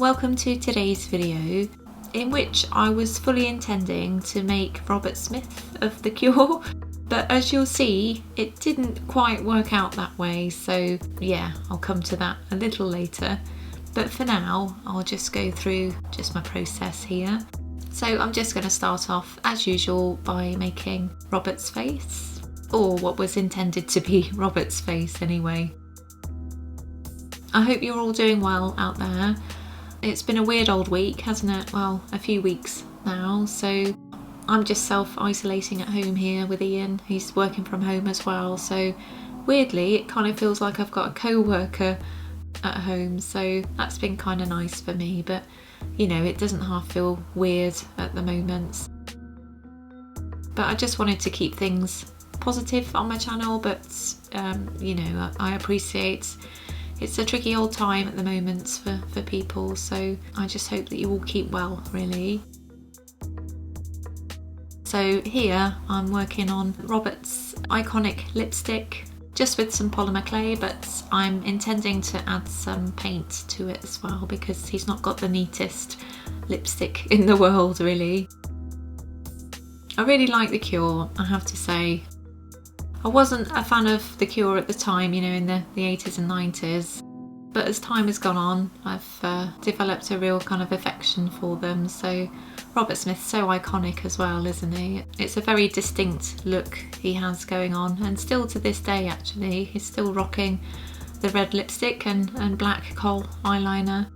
Welcome to today's video, in which I was fully intending to make Robert Smith of The Cure, but as you'll see, it didn't quite work out that way, so yeah, I'll come to that a little later. But for now, I'll just go through just my process here. So I'm just going to start off, as usual, by making Robert's face, or what was intended to be Robert's face anyway. I hope you're all doing well out there. It's been a weird old week, hasn't it? Well, a few weeks now, so I'm just self-isolating at home here with Ian. He's working from home as well, so weirdly it kind of feels like I've got a co-worker at home, so that's been kind of nice for me, but you know, it doesn't half feel weird at the moment. But I just wanted to keep things positive on my channel, but you know, I appreciate it's a tricky old time at the moment for people, so I just hope that you all keep well, really. So here I'm working on Robert's iconic lipstick, just with some polymer clay, but I'm intending to add some paint to it as well because he's not got the neatest lipstick in the world, really. I really like The Cure, I have to say. I wasn't a fan of The Cure at the time, you know, in the 80s and 90s, but as time has gone on, I've developed a real kind of affection for them. So Robert Smith's so iconic as well, isn't he? It's a very distinct look he has going on, and still to this day actually, he's still rocking the red lipstick and black kohl eyeliner.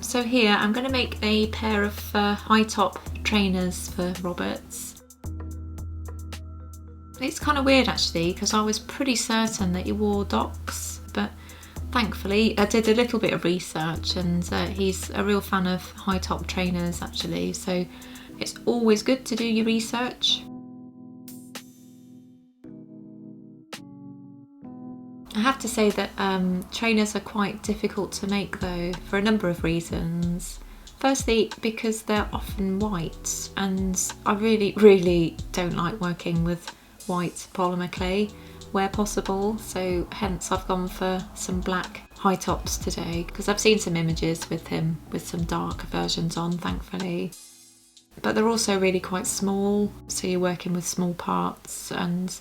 So here I'm going to make a pair of high top trainers for Robert's. It's kind of weird actually, because I was pretty certain that he wore Docs, but thankfully I did a little bit of research, and he's a real fan of high top trainers actually, so it's always good to do your research. I have to say that trainers are quite difficult to make though, for a number of reasons. Firstly, because they're often white, and I really don't like working with white polymer clay where possible, so hence I've gone for some black high tops today, because I've seen some images with him with some dark versions on, thankfully. But they're also really quite small, so you're working with small parts, and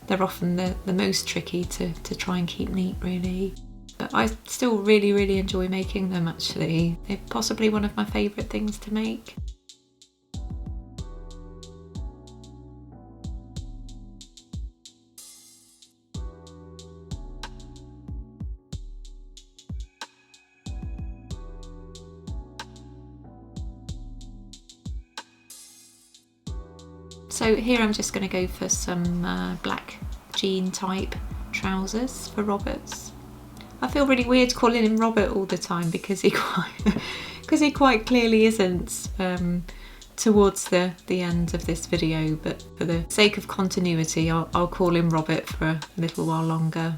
they're often the most tricky to try and keep neat, really. But I still really enjoy making them actually. They're possibly one of my favourite things to make. So here I'm just going to go for some black jean type trousers for Robert's. I feel really weird calling him Robert all the time because he quite clearly isn't towards the end of this video, but for the sake of continuity I'll call him Robert for a little while longer.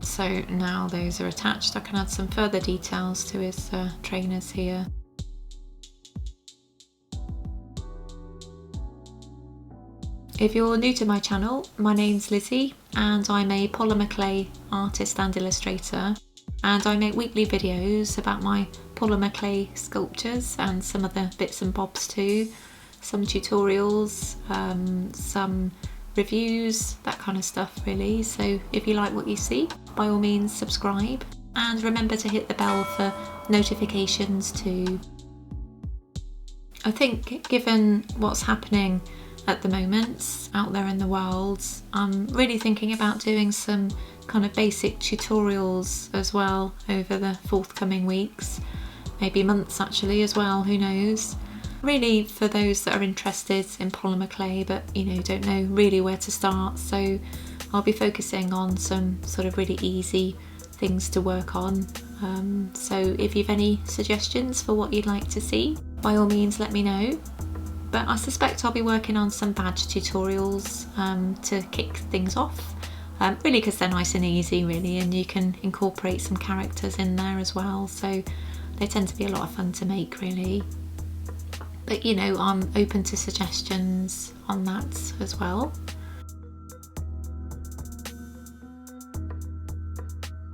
So now those are attached, I can add some further details to his trainers here. If you're new to my channel, my name's Lizzie and I'm a polymer clay artist and illustrator, and I make weekly videos about my polymer clay sculptures and some other bits and bobs too, some tutorials, some reviews, that kind of stuff really. So if you like what you see, by all means subscribe, and remember to hit the bell for notifications too. I think given what's happening at the moment out there in the world, I'm really thinking about doing some kind of basic tutorials as well over the forthcoming weeks, maybe months actually as well, who knows. Really for those that are interested in polymer clay but you know, don't know really where to start, so I'll be focusing on some sort of really easy things to work on. So if you've any suggestions for what you'd like to see, by all means let me know. But I suspect I'll be working on some badge tutorials to kick things off, really because they're nice and easy really, and you can incorporate some characters in there as well, so they tend to be a lot of fun to make really. But you know, I'm open to suggestions on that as well.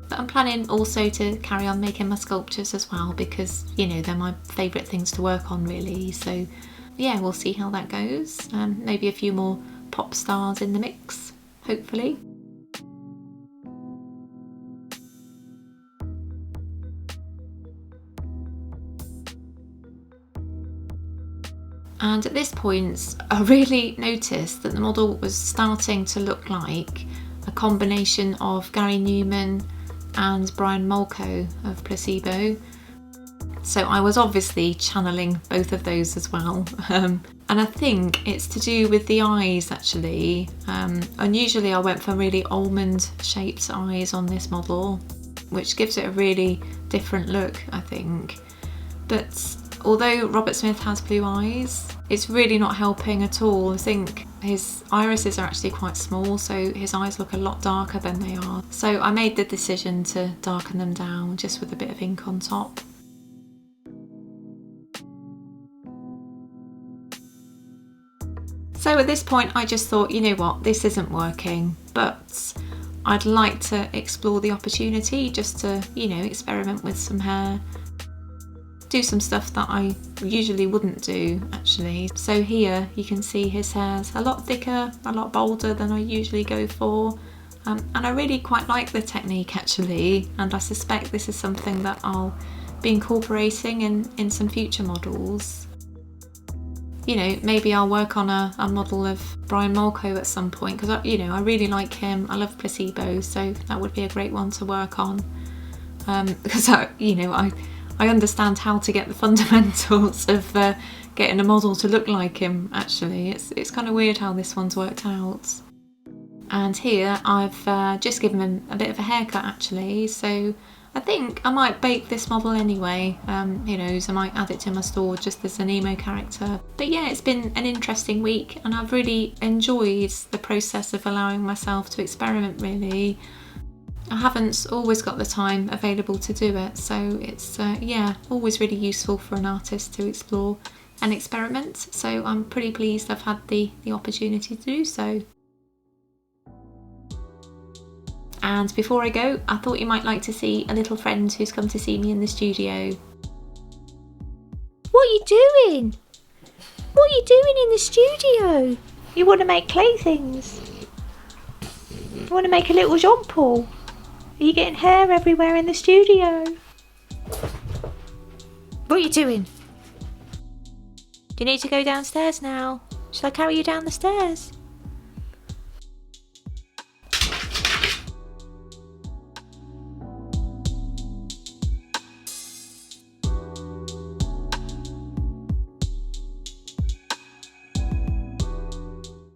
But I'm planning also to carry on making my sculptures as well, because you know, they're my favourite things to work on really, so yeah, we'll see how that goes. Maybe a few more pop stars in the mix, hopefully. And at this point, I really noticed that the model was starting to look like a combination of Gary Newman and Brian Molko of Placebo. So I was obviously channeling both of those as well. And I think it's to do with the eyes actually. Unusually I went for really almond shaped eyes on this model, which gives it a really different look, I think. But although Robert Smith has blue eyes, it's really not helping at all. I think his irises are actually quite small, so his eyes look a lot darker than they are. So I made the decision to darken them down just with a bit of ink on top. So at this point I just thought, you know what, this isn't working, but I'd like to explore the opportunity just to, you know, experiment with some hair, do some stuff that I usually wouldn't do actually. So here you can see his hair's a lot thicker, a lot bolder than I usually go for, and I really quite like the technique actually, and I suspect this is something that I'll be incorporating in some future models. You know, maybe I'll work on a model of Brian Molko at some point, because you know, I really like him. I love Placebo, so that would be a great one to work on, because I understand how to get the fundamentals of getting a model to look like him actually. It's kind of weird how this one's worked out. And here I've just given him a bit of a haircut actually, so I think I might bake this model anyway. Who knows, I might add it to my store just as an emo character. But yeah, it's been an interesting week and I've really enjoyed the process of allowing myself to experiment really. I haven't always got the time available to do it, so it's yeah, always really useful for an artist to explore and experiment, so I'm pretty pleased I've had the opportunity to do so. And before I go, I thought you might like to see a little friend who's come to see me in the studio. What are you doing? What are you doing in the studio? You want to make playthings? You want to make a little Jean-Paul? Are you getting hair everywhere in the studio? What are you doing? Do you need to go downstairs now? Shall I carry you down the stairs?